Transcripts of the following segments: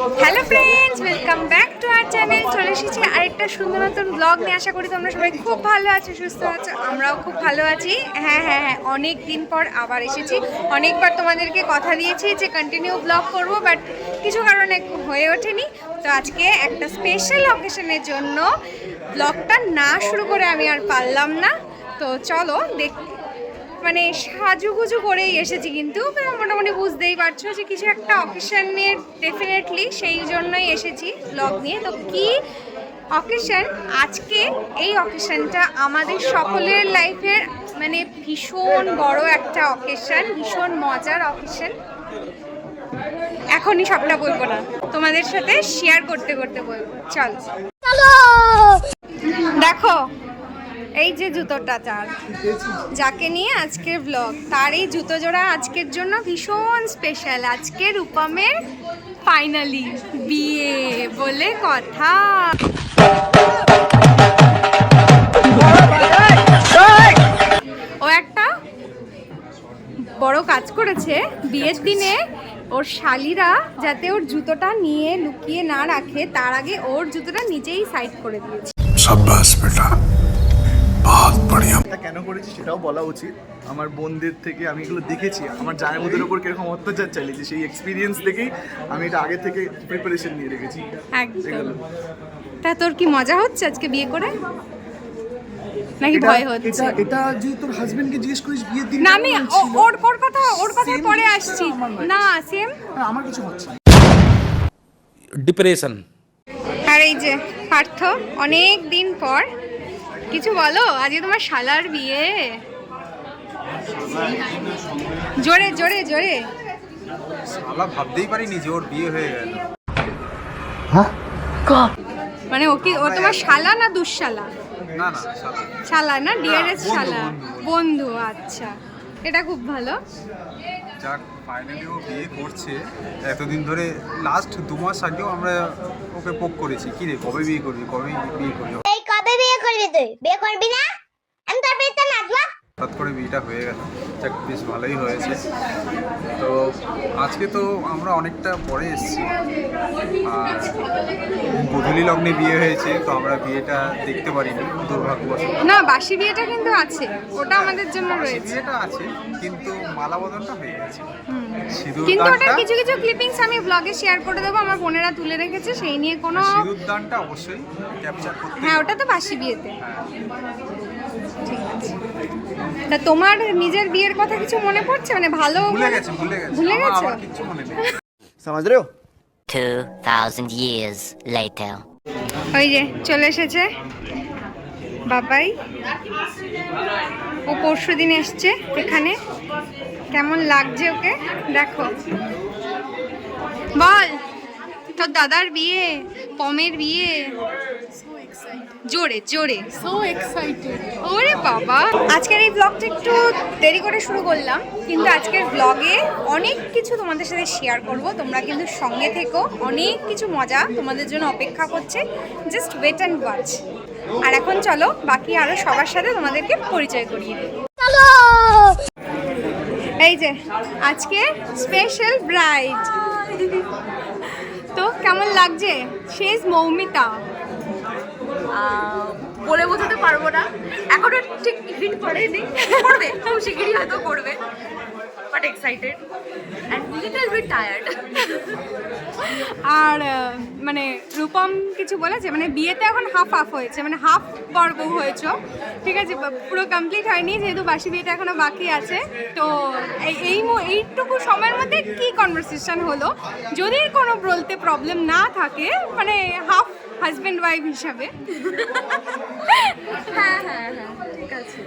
Hello friends, welcome back to our channel. চলে এসেছি আরেকটা সুন্দর নতুন ব্লগ নিয়ে। আশা করি তোমরা সবাই খুব ভালো আছো, সুস্থ আছো। আমরাও খুব ভালো আছি। হ্যাঁ, অনেক দিন পর আবার এসেছি। অনেকবার তোমাদেরকে কথা দিয়েছি যে কন্টিনিউ ব্লগ করব, বাট কিছু কারণে হয়ে ওঠেনি। তো আজকে একটা স্পেশাল অকেশনের জন্য ব্লগটা না শুরু করে আমি আর পারলাম না। তো চলো মানে সাজুগুজু করেই এসেছি, কিন্তু মোটামুটি বুঝতেই পারছো যে কিছু একটা অকেশনের ডেফিনেটলি সেই জন্যই এসেছি ব্লগ নিয়ে। তো কি অকেশন আজকে? এই অকেশনটা আমাদের সকলের লাইফের মানে ভীষণ বড় একটা অকেশন, ভীষণ মজার অকেশন। এখনই সবটা বলবো না, তোমাদের সাথে শেয়ার করতে করতে বলবো। চলো দেখো, এই যে জুতোটা যাকে নিয়ে আজকের ব্লগ, তার এই জুতো জোড়া আজকের জন্য ভীষণ স্পেশাল। আজকে রূপমের ফাইনালি বিয়ে বলে কথা। ও একটা বড় কাজ করেছে বিয়ের দিনে। ওর শালিরা যাতে ওর জুতোটা নিয়ে লুকিয়ে না রাখে, তার আগে ওর জুতোটা নিজেই সাইড করে দিয়েছে। শাবাশ বেটা, বহুত বড়িয়া। এটা কেন করেছি সেটাও বলা উচিত। আমার বোনদের থেকে আমি এগুলো দেখেছি, আমার জায়গাদের উপর কিরকম অত্যাচার চালিয়েছি, সেই এক্সপিরিয়েন্স থেকেই আমি এটা আগে থেকে প্রিপারেশন নিয়ে রেখেছি। একদম। তা তোর কি মজা হচ্ছে আজকে বিয়ে করে, নাকি ভয় হচ্ছে? এটা যে তোর হাজবেন্ডকে জিজ্ঞেস করিস বিয়ের দিন না, আমি ওর কথা পরে আসছি। না সেম আমার কিছু হচ্ছে না। ডিপ্রেশন। আর এই যে পার্থ, অনেক দিন পর কিছু বলো। আজকে তোমার শালার বিয়ে। জোরে জোরে জোরে। শালা ভাবতেই পারিনি যে ওর বিয়ে হয়ে গেল। মানে ও তোমার শালা না দুঃশালা? না না, শালা। শালা না, ডিয়ারেস্ট বন্ধু, শালা, বন্ধু। আচ্ছা, এটা খুব ভালো। যাক, ফাইনালি ও বিয়ে করছে। এতদিন ধরে লাস্ট 2 মাস আগেও আমরা ওকে পোক করেছি, কি রে কবে বিয়ে করবি, কবে বিয়ে করবি। এই কবে বিয়ে করবি? তুই বিয়ে করবি না? আমি তোর বিয়েতে নাচবো। হঠাৎ করে বিয়েটা হয়ে গেল, যাক বেশ ভালোই হয়েছে। তো আজকে তো আমরা অনেকটা পরে এসেছি, আর গোধূলি লগ্নে বিয়ে হয়েছে, তো আমরা বিয়েটা দেখতে পারিনি দুর্ভাগ্যবশত। না, বাসি বিয়েটা কিন্তু আছে, ওটা আমাদের জন্য রয়েছে। বিয়েটা আছে কিন্তু মালা বদলটা হয়ে গেছে। কিন্তু ওটা সিঁদুরদানটা কিছু কিছু ক্লিপিংস আমি ব্লগে শেয়ার করে দেবো, আমার বোনেরা তুলে রেখেছে, সেই নিয়ে কোনো। সিঁদুরদানটা অবশ্যই ক্যাপচার করতে। হ্যাঁ, ওটা তো বাসি বিয়েতে। ঠিক আছে। তা তোমার নিজের বিয়ের কথা কিছু মনে পড়ছে? মানে ভালো ভুলে গেছে ভুলে গেছো? আমার কিছু মনে নেই। সমাজ রে 2000 years later. ওই যে চলে এসেছে বাবাই। ও পরশুদিন এসছে এখানে। কেমন লাগছে ওকে দেখো। বল, তোর দাদার বিয়ে, পমের বিয়ে। জোরে জোরে। So excited. ওরে বাবা, আজকের এই ব্লগটা একটু দেরি করে শুরু করলাম, কিন্তু আজকের ব্লগে অনেক কিছু তোমাদের সাথে শেয়ার করব। তোমরা কিন্তু সঙ্গে থেকো, অনেক কিছু মজা তোমাদের জন্য অপেক্ষা করছে। Just wait and watch. আর এখন চলো বাকি আরো সবার সাথে তোমাদেরকে পরিচয় করিয়ে দিই। এই যে আজকে স্পেশাল ব্রাইড। তো কেমন লাগছে? She is Moumita. বলে বোঝাতে পারবো না, এখনো ঠিক হিট করেনি, করবে খুব শিগগিরই হয়তো করবে, but excited and little bit tired. আর মানে রূপম কিছু বলেছে, মানে বিয়েতে এখন হাফ হয়েছে, মানে হাফ পর্ব হয়েছে, ঠিক আছে, পুরো কমপ্লিট হয়নি যেহেতু বাসি বিয়েটা এখনো বাকি আছে। তো এইটুকু সময়ের মধ্যে কি কনভারসেশন হলো, যদি কোনো বলতে প্রবলেম না থাকে, মানে হাফ হাজব্যান্ড ওয়াইফ হিসাবে। হ্যাঁ, ঠিক আছে।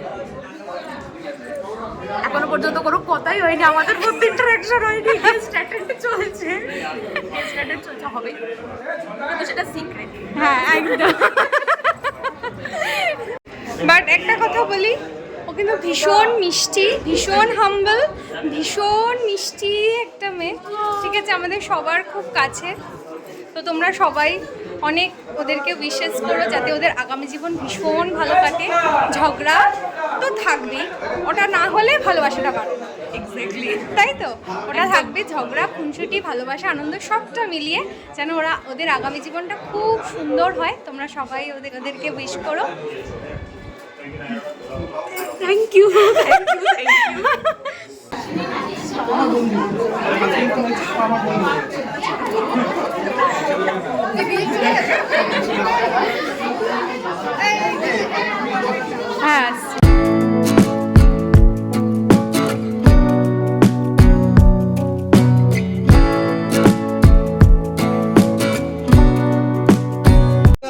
এখনো পর্যন্ত কোনো কথাই হয়নি, আমাদের মধ্যে ইন্টারাকশন হয়নি, গেস্ট অ্যাটেন্ড চলছে, হবে কিন্তু সেটা সিক্রেট। হ্যাঁ একদম। বাট একটা কথা বলি, ও কিন্তু ভীষণ মিষ্টি, ভীষণ হাম্বল, ভীষণ মিষ্টি একটা মেয়ে, ঠিক আছে, আমাদের সবার খুব কাছে। তো তোমরা সবাই অনেক ওদেরকে উইশেস করো যাতে ওদের আগামী জীবন ভীষণ ভালো কাটে। ঝগড়া তো থাকবেই, ওটা না হলে ভালোবাসাটা বাড়ে না। এক্স্যাক্টলি, তাই তো, ওটা থাকবে। ঝগড়া, খুনসুটি, ভালোবাসা, আনন্দ সবটা মিলিয়ে যেন ওদের আগামী জীবনটা খুব সুন্দর হয়। তোমরা সবাই ওদেরকে উইশ করো। Thank you. হ্যাঁ,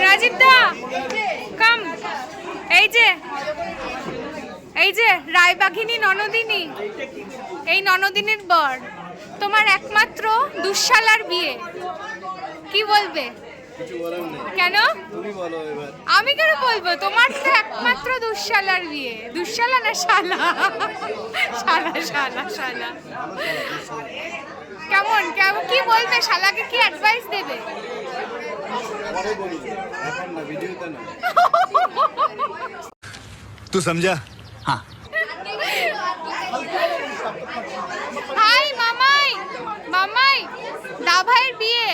রাজীব দা কাম। এই যে রায়বাঘিনী ননদিনী, এই ননদিনীর বর, তোমার একমাত্র দুঃশালার বিয়ে, কি বলবে? কেন? আমি কেন বলবো? তোমার তো একমাত্র দুঃশালার বিয়ে। দুঃশালা না শালা? শালা শালা শালা। কেমন কেমন কি বলবে? শালাকে কি অ্যাডভাইস দেবে? तू समझा? हाँ। হাই মামাই, মামাই দাভাইয়ের বিয়ে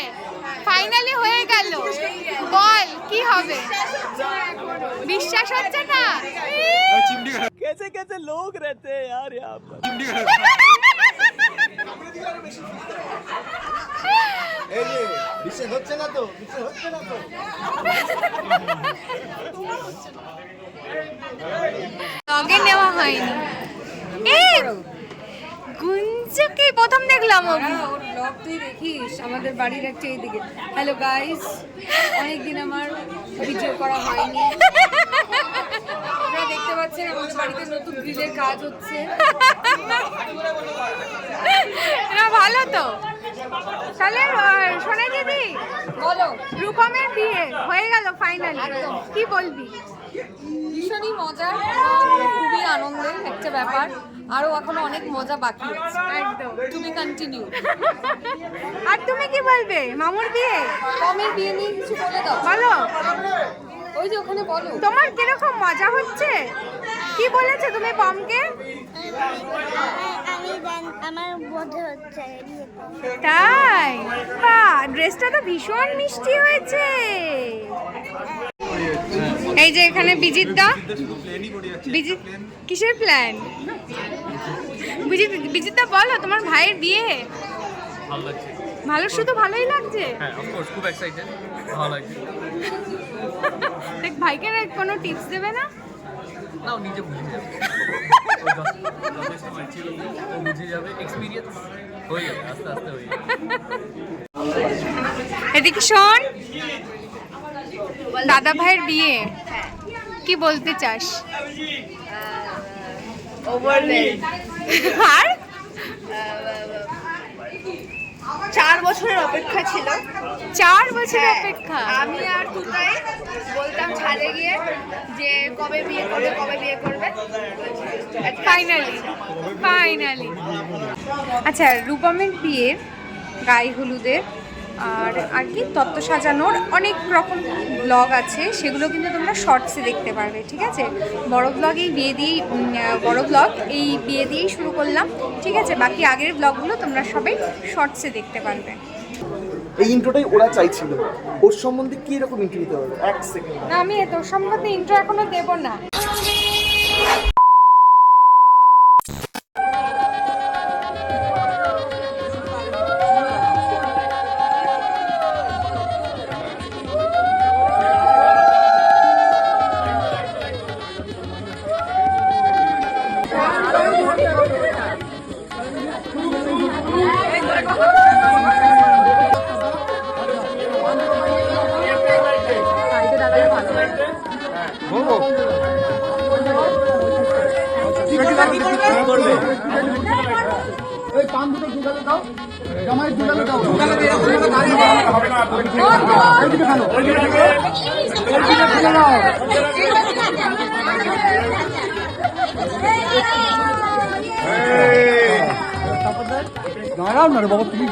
ফাইনালি হয়ে গেল, বল কি হবে? বিশ্বাস হচ্ছে না? कैसे कैसे लोग रहते हैं यार यहाँ पर। বিশ্বাস হচ্ছে না তো, বিশ্বাস হচ্ছে না তো। লগে নেওয়া হয়নি। এই গুঞ্জকে প্রথম দেখলাম। ওর ব্লগ তুই দেখিস আমাদের বাড়ির একটা এইদিকে। হ্যালো গাইস, অনেকদিন আমার ভিডিও করা হয়নি। আপনারা দেখতে পাচ্ছেন আমাদের বাড়িতে নতুন গ্রিলের কাজ হচ্ছে। না ভালো তো। তাহলে সোনা দিদি বলো, রূপমের বিয়ে হয়ে গেল ফাইনালি, কি বলবি? ভীষণই মজা, খুবই আনন্দের একটা ব্যাপার। আরো এখনো অনেক মজা বাকি আছে, একদম। তুমি কন্টিনিউ। আর তুমি কি বলবে মামুর বিয়ে? টমের বিয়ে নিয়ে কিছু বলে দাও। বলো, ওই যে ওখানে বলো। তোমার কিরকম মজা হচ্ছে? কি বলেছে তুমি পমকে? আমার বোধ হচ্ছে তাই? বাহ, ড্রেসটা তো ভীষণ মিষ্টি হয়েছে। এই যে এখানে বিজিত দা। বিজিত কিসের প্ল্যান? বিজিত দা বলো, তোমার ভাইয়ের বিয়ে ভালো লাগছে। ভালো, শুধু ভালোই লাগছে? হ্যাঁ, অফকোর্স খুব এক্সাইটেড, ভালো লাগছে। দেখ ভাইকে না কোনো টিপস দেবে না? না, ও নিজে বুঝে যাবে। যথেষ্ট ম্যাচিউর, ও বুঝে যাবে, এক্সপিরিয়েন্স হয়ে যাবে, আস্তে আস্তে হয়ে যাবে। এদিকে শোন, দাদা ভাইয়ের বিয়ে কি বলতে চাস? আর 4 বছরের অপেক্ষা ছিল। 4 বছরের অপেক্ষা। আমি আর তুতাই বলতাম ছাদে গিয়ে যে কবে বিয়ে করবে, কবে বিয়ে করবে। Finally finally. আচ্ছা, রূপমের বিয়ের গায়ে হলুদের আর কি তত্ত্ব সাজানোর অনেক রকম ব্লগ আছে, সেগুলো কিন্তু তোমরা শর্টসে দেখতে পারবে, ঠিক আছে? বড় ব্লগ এই বিয়ে দিয়েই শুরু করলাম, ঠিক আছে? বাকি আগের ব্লগগুলো তোমরা সবাই শর্টসে দেখতে পারবে। এই ইন্ট্রোটাই ওরা চাইছিল। ওর সম্বন্ধে কি রকম ইন্ট্রো দিতে পারবে? 1 সেকেন্ড। না, আমি তোর সম্বন্ধে ইন্ট্রো এখনো দেবো না। দাঁড়াও না রে বাবা, তুমি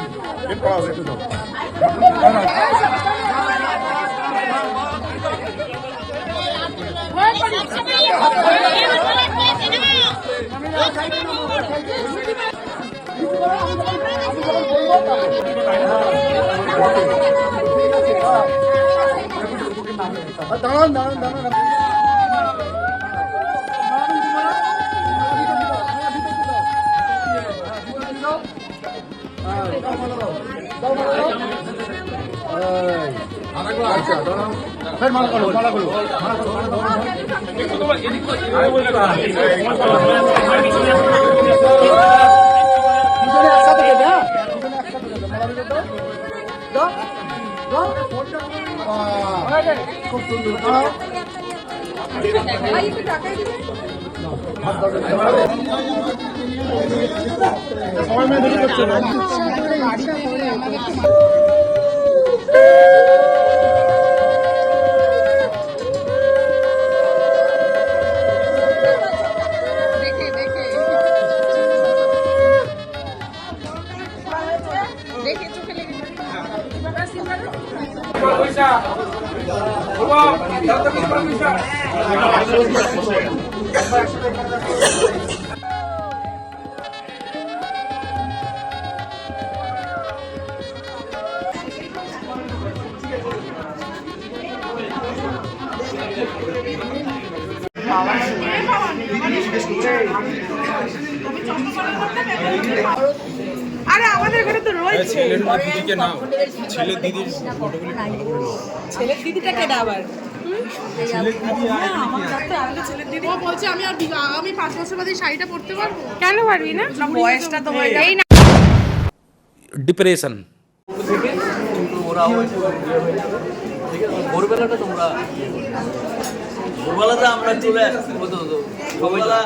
আরে আমাদের ঘরে তো রয়েছে ছেলের দিদিকে নাও, ছেলের দিদির ফটোগুলি ছেলের দিদিটাকে আবার বলছে আমি আর আমি 5 বছর বাদে শাড়িটা পরতে পারবো। কেন পারবি না? বয়সটা তো হয়ে এই না ডিপ্রেশন কিন্তু ওরা হয়তো ঠিক আছে ভোরবেলাটা তোমরা ভোরবেলাটা আমরা চলে আসছি হতো সবাইলা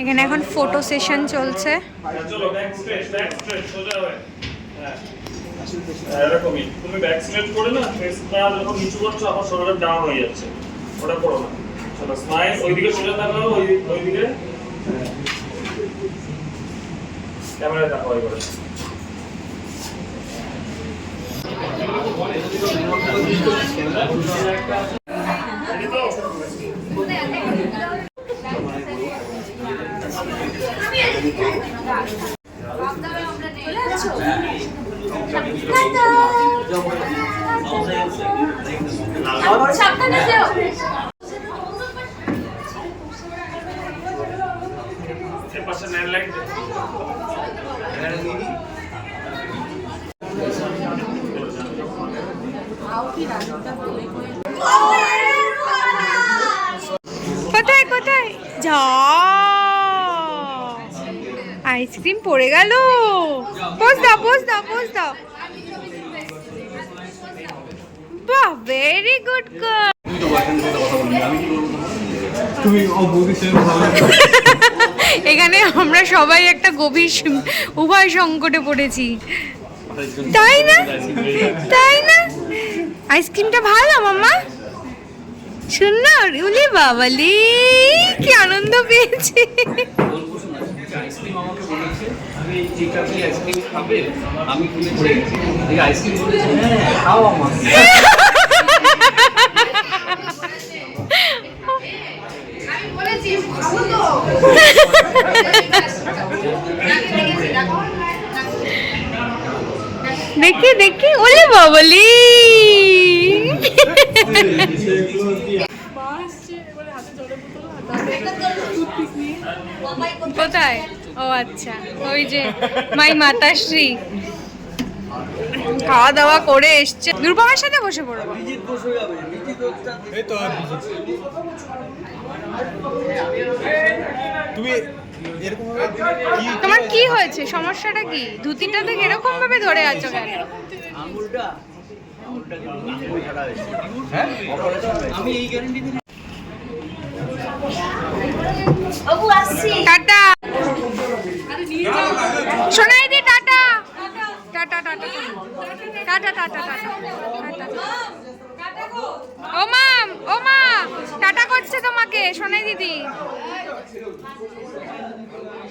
এখানে এখন ফটো সেশন চলছে। এরকমই তুমি ব্যাক স্লাইড করে না ফেসটা যখন নিচু করছো আবার শরীরটা ডাউন হয়ে যাচ্ছে, ওটা করো না। চলো স্মাইল, ওইদিকে সোজা তাকাও, ওইদিকে ক্যামেরায় তাকাও এবারে। সাবধানে যেও। এপাশে নেল লাইট কোথায় কোথায় যা আইসক্রিম পড়ে গেল। পোজ দাও পোজ দাও পোজ দাও। বাহ ভেরি গুড গার্ল। এখানে আমরা সবাই একটা গভীর উভয় সংকটে পড়েছি, তাই না? তাই না? আইসক্রিমটা ভালো মাম্মা, সুন্দর। উলি বাবালি কি আনন্দ পেয়েছি। আইসক্রিম আমাকে বলেছে আমি ঠিক আছে আইসক্রিম খাবে, আমি খুলে পড়ে গেছি এই আইসক্রিম বলেছে হ্যাঁ খাও আমার। আমি বলেছি খাবো তো। দেখি দেখি ওলে বাবালি। কোথায়? ও আচ্ছা, ওই যে মাই মাতাশ্রী খাওয়া দাওয়া করে এসছে। দুর্বাবার সাথে বসে পড়বো। তুমি এরকম তোমার কি হয়েছে? সমস্যাটা কি? ধুতিটা তো এরকম ভাবে ধরে আছো কেন? আঙুলটা আঙুল ছাড়া হয়েছে হ্যাঁ আমি এই গ্যারান্টি দিই। বাবু আসছি। টাটা শোনাই দি, টাটা টাটা টাটা টাটা টাটা টাটা। ও মাম, ও মা টাটা করছে তোমাকে সোনাই দিদি।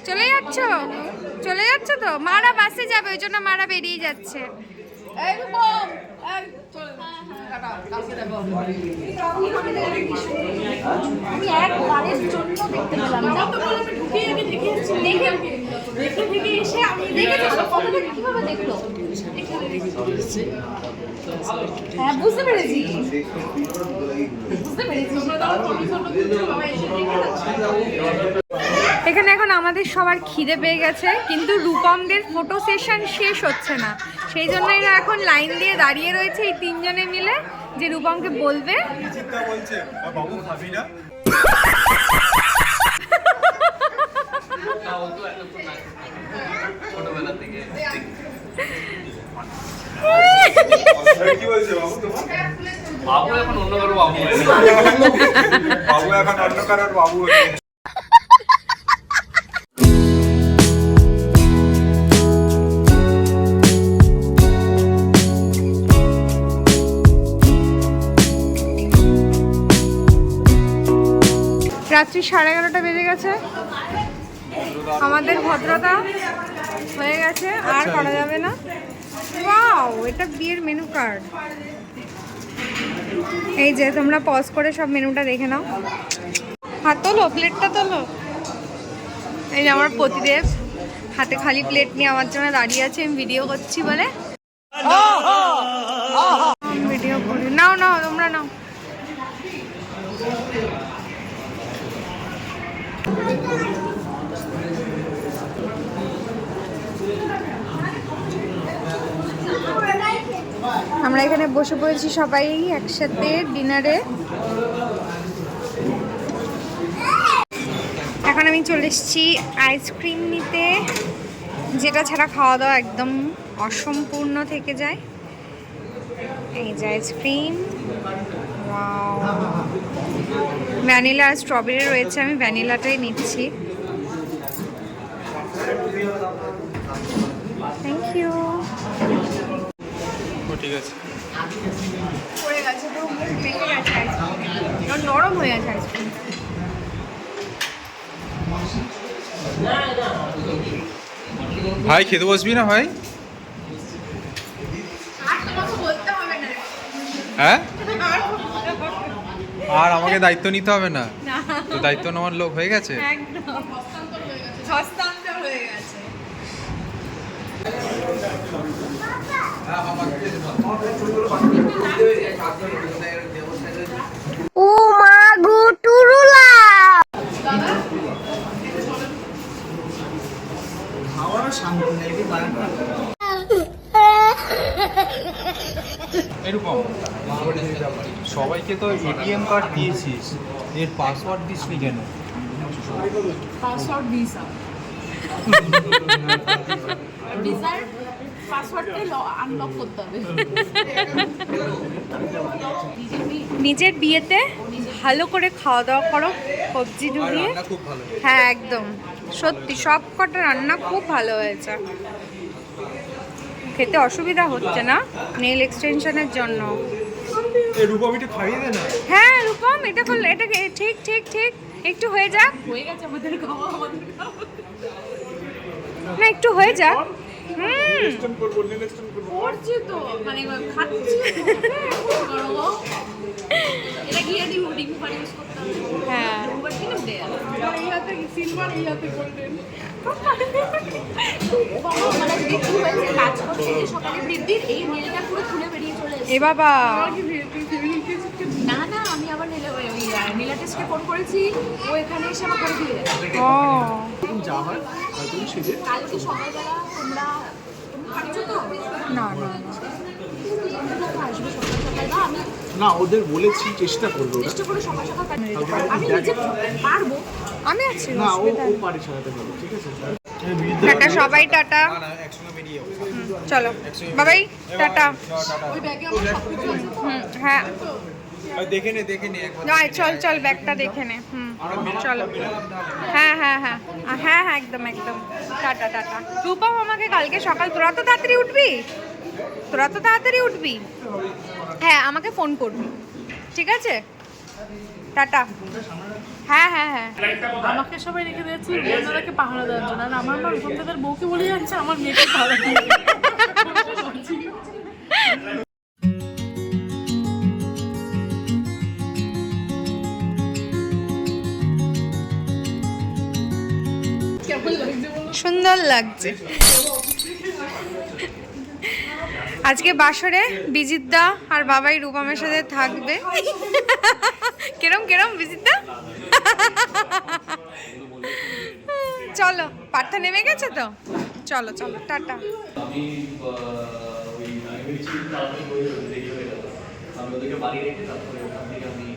চলে যাচ্ছ? চলে যাচ্ছ তো? মারা বাসে যাবে, ওই জন্য মারা বেরিয়ে যাচ্ছে। এই রূপম এই চল টাটা কালকে দেখো আমি একবারের জন্য দেখতে পেলাম না। তো বলে আমি ঢুকে আগে দেখেছি দেখে এসে আমি দেখেছি তো কতটা কিভাবে দেখলো? হ্যাঁ বুঝতে পেরেছি বুঝতে পেরেছি। এখানে এখন আমাদের সবার খিদে পেয়ে গেছে, কিন্তু রূপমদের ফটো সেশন শেষ হচ্ছে না, সেই জন্যই না এখন লাইন দিয়ে দাঁড়িয়ে রয়েছে এই তিনজনে মিলে যে রূপমকে বলবে। বলছে বাবু খাবি না? ছোটবেলা থেকে কি বলছে বাবু তোমার? বাবু এখন অন্য কারো বাবু হয়েছে। বাবু এখন অন্য কারোর বাবু হয়েছে। রাত্রি 11:30 বেজে গেছে, আমাদের ভদ্রতা হয়ে গেছে, আর করা যাবে না। ওয়াও, এটা বিয়ের মেনু কার্ড। এই যে তোমরা পজ করে সব মেনুটা দেখে নাও। হাত তোলো, প্লেটটা তোলো। এই যে আমার পতিদেব হাতে খালি প্লেট নিয়ে আমার জন্য দাঁড়িয়ে আছে, আমি ভিডিও করছি বলে। ভিডিও করি, নাও নাও তোমরা নাও। আমরা এখানে বসে পড়েছি সবাই একসাথে ডিনারে। এখন আমি চলে এসেছি আইসক্রিম নিতে, যেটা ছাড়া খাওয়া দাওয়া একদম অসম্পূর্ণ থেকে যায়। এই যে আইসক্রিম, ওয়াও, ভ্যানিলা আর স্ট্রবেরি রয়েছে, আমি ভ্যানিলাটাই নিচ্ছি। Thank you. ঠিক আছে, পড়ে গেছে, পুরো মুখ বেঁকে গেছে আইসক্রিম, নরম হয়ে গেছে আইসক্রিম। ভাই খেতে বসবি না ভাই? আর তোমাকে বলতে হবে না। হ্যাঁ, আর আমাকে দায়িত্ব নিতে হবে না তো? দায়িত্ব নেওয়ার লোক হয়ে গেছে একদম হস্তান্তর হয়ে গেছে। ও মা গো টুরুলা খাওয়ারও শান্তি নেই, কি বারান্দা এরকম সবাইকে তো এটিএম কার্ড দিয়েছিস, এর পাসওয়ার্ড দিসনি কেন? পাসওয়ার্ড ভিসা ভিসার পাসওয়ার্ডটাই আনলক করতে হবে। নিজের বিয়েতে ভালো করে খাওয়া দাওয়া করো, সবজি ঢুকিয়ে। খুব ভালো। হ্যাঁ একদম সত্যি, সব কটা রান্না খুব ভালো হয়েছে, খেতে অসুবিধা হচ্ছে না নেল এক্সটেনশনের জন্য। রূপম একটু খাইয়ে দে না। হ্যাঁ রূপম, এটা করলে এটাকে ঠিক ঠিক ঠিক একটু হয়ে যাক হয়ে গেছে আমাদের খাওয়া, না, একটু হয়ে যাক। করছি তো, মানে খাচ্ছি এটা গিয়ে ডিম পানি ইউজ করতে হবে। হ্যাঁ ওভার কিনে উঠে গেল এই হাতে সিলভার, এই হাতে গোল্ডেন। বাবা মানে দেখি হয়েছে কাজ করছে যে সকালে বৃদ্ধির এই নেলটা পুরো খুলে বেরিয়ে চলে এসেছে। এ বাবা, না না আমি আবার নীলা টেস্টকে ফোন করেছি, ও এখানে এসে আমার করে দিয়ে গেছে। ও যা হয় হয়তো সেজে কালকে সকালবেলা তোমরা খাচ্ছ তো? না না আসবে সকাল সকাল, বা আমি না, ওদের বলেছি চেষ্টা করবো ওরা। চেষ্টা করে সকাল সকাল পাঠিয়ে দিতে পারবো। আমি নিজে পারবো। আমি আছি, না, ও অসুবিধা ও নেই। পারে সারাতে পারবে, ঠিক আছে। টাটা সবাই, টাটা, একসঙ্গে বেরিয়ে চলো বাবাই, টাটা। ওই ব্যাগে আমার সব কিছু আছে তো? হ্যাঁ দেখে নে একবার। নয়, চল চল ব্যাগটা দেখে নে। চলো, হ্যাঁ হ্যাঁ হ্যাঁ হ্যাঁ হ্যাঁ একদম একদম, টাটা টাটা। রূপম আমাকে কালকে সকাল, তোরা তো তাড়াতাড়ি উঠবি, হ্যাঁ আমাকে ফোন করবি, ঠিক আছে? টাটা। হ্যাঁ হ্যাঁ হ্যাঁ, আমাকে সবাই রেখে দিয়েছে বন্ধুদেরকে পাহারা দেওয়ার জন্য, আর আমার মা রূপম দাদার বউকে বলে যাচ্ছে আমার মেয়েকে পাহারা দিয়ে। সুন্দর লাগছে। আজকে বাসরে বিজিতদা আর বাবাই রূপমের সাথে থাকবে। কেরম কেরম বিজিতদা? চলো, পার্থা নেমে গেছে তো, চলো চলো টাটা। আমি ওই ভেবেছি তাড়াতাড়ি হয়ে যাবে, দেরি হয়ে গেল। আমি ওদেরকে বাড়ি রেখে তারপরে ওখান থেকে আমি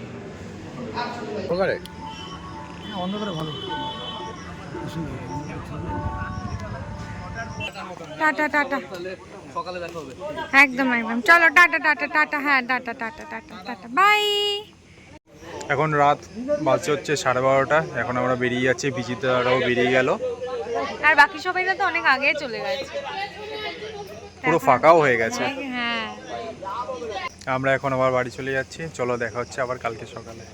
টাটা টাটা, সকালে দেখা হবে। একদম একদম, চলো টাটা টাটা টাটা, হ্যাঁ tata tata tata tata, bye. এখন রাত বাজছে হচ্ছে 12:30। এখন আমরা বেরিয়ে যাচ্ছি, বিচিত্রারাও বেরিয়ে গেল, আর বাকি সবাইরা তো অনেক আগে চলে গেছে, পুরো ফাঁকাও হয়ে গেছে। হ্যাঁ। আমরা এখন আবার বাড়ি চলে যাচ্ছি। চলো দেখা হচ্ছে আবার কালকে সকালে।